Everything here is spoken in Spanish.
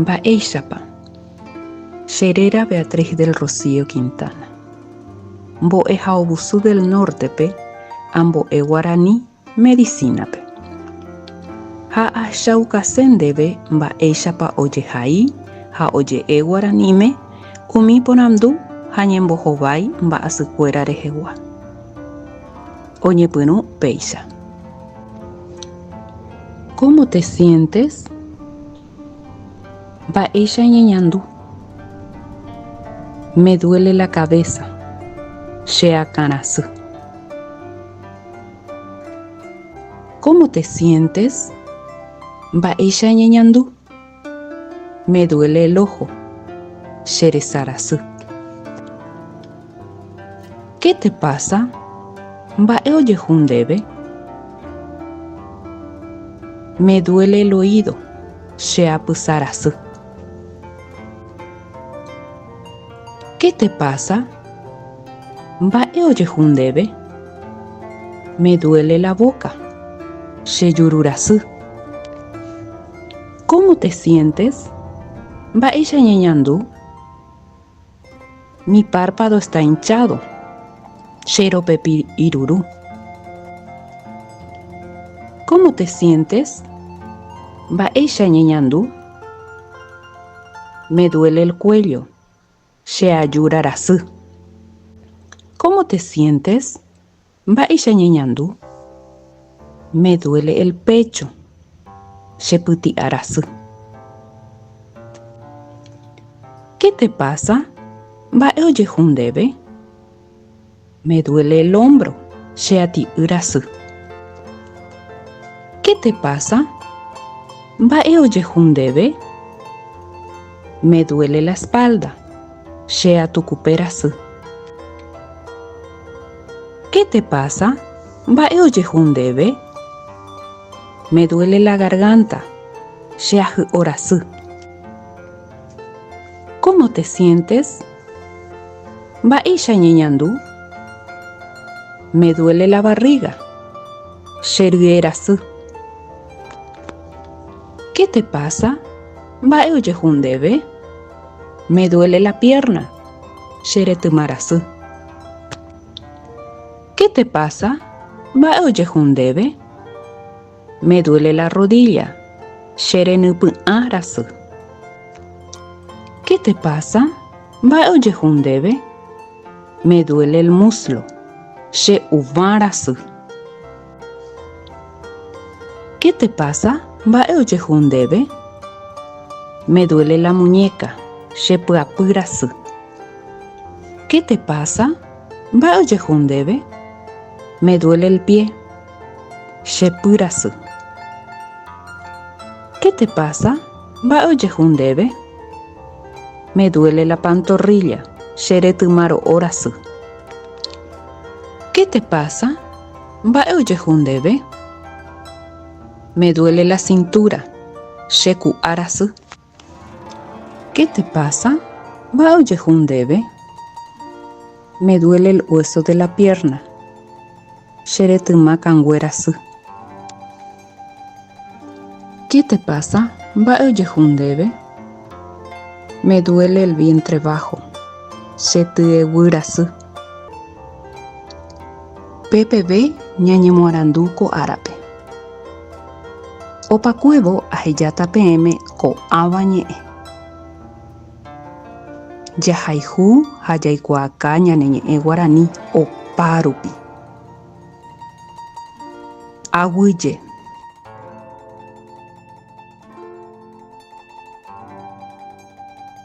Mba'éichapa. Cherera Beatriz del Rocío Quintana. Mbo'e Jaobusu del Nortepe, ambo'e Guarani Medicinape. Ha achaukaséndeve mba'éichapa ojehai ha oje'e Guaraníme umi ponandu ha ñembohovái mba'asykuéra rehegua. Oñepyrũ péicha. ¿Cómo te sientes? Mba'éicha ñeñandu. Me duele la cabeza. Cheakãrasy. ¿Cómo te sientes? Mba'éicha ñeñandu. Me duele el ojo. Cheresarasy. ¿Qué te pasa? Mba'e ojehu ndéve. Me duele el oído. Cheapysarasy. ¿Qué te pasa? Mba'e ojehu ndéve. Me duele la boca. Chejururasy. ¿Cómo te sientes? Mba'éicha ñeñandu. Mi párpado está hinchado. Cheropepi iruru. ¿Cómo te sientes? Mba'éicha ñeñandu. Me duele el cuello. Cheajurarasy. ¿Cómo te sientes? Mba'éicha ñeñandu. Me duele el pecho. Chepyti'arasy. ¿Qué te pasa? Mba'e ojehu ndéve. Me duele el hombro. Cheati'yrasy. ¿Qué te pasa? Mba'e ojehu ndéve. Me duele la espalda. Cheatukuperasy. ¿Qué te pasa? Mba'e ojehu ndéve. Me duele la garganta. Cheahy'orasy. ¿Cómo te sientes? Mba'éicha ñeñandu. Me duele la barriga. Cheryerasy. ¿Qué te pasa? Mba'e ojehu ndéve. Me duele la pierna. Cheretymarasy. ¿Qué te pasa? Mba'e ojehu ndéve. Me duele la rodilla. Cherenypy'arasy. ¿Qué te pasa? Mba'e ojehu ndéve. Me duele el muslo. Che'uvãrasy. ¿Qué te pasa? Mba'e ojehu ndéve. Me duele la muñeca. Chepy'apyrasy. ¿Qué te pasa? Mba'e ojehu ndéve. Me duele el pie. Chepyrasy. ¿Qué te pasa? Mba'e ojehu ndéve. Me duele la pantorrilla. Cheretymaro'órasy. ¿Qué te pasa? Mba'e ojehu ndéve. Me duele la cintura. Cheku'arasy. ¿Qué te pasa? Mba'e ojehu ndéve. Me duele el hueso de la pierna. Cheretymakanguérasy. ¿Qué te pasa? Mba'e ojehu ndéve. Me duele el vientre bajo. Chety'eguyrasy. PPV ñañemoarandu ko'árape. Opakuévo ahejáta peẽme ko'ãva ñe'ẽ. Jahayhu ha jaikuaaka ñane ñe'ẽ Guarani opa rupi. Aguyje.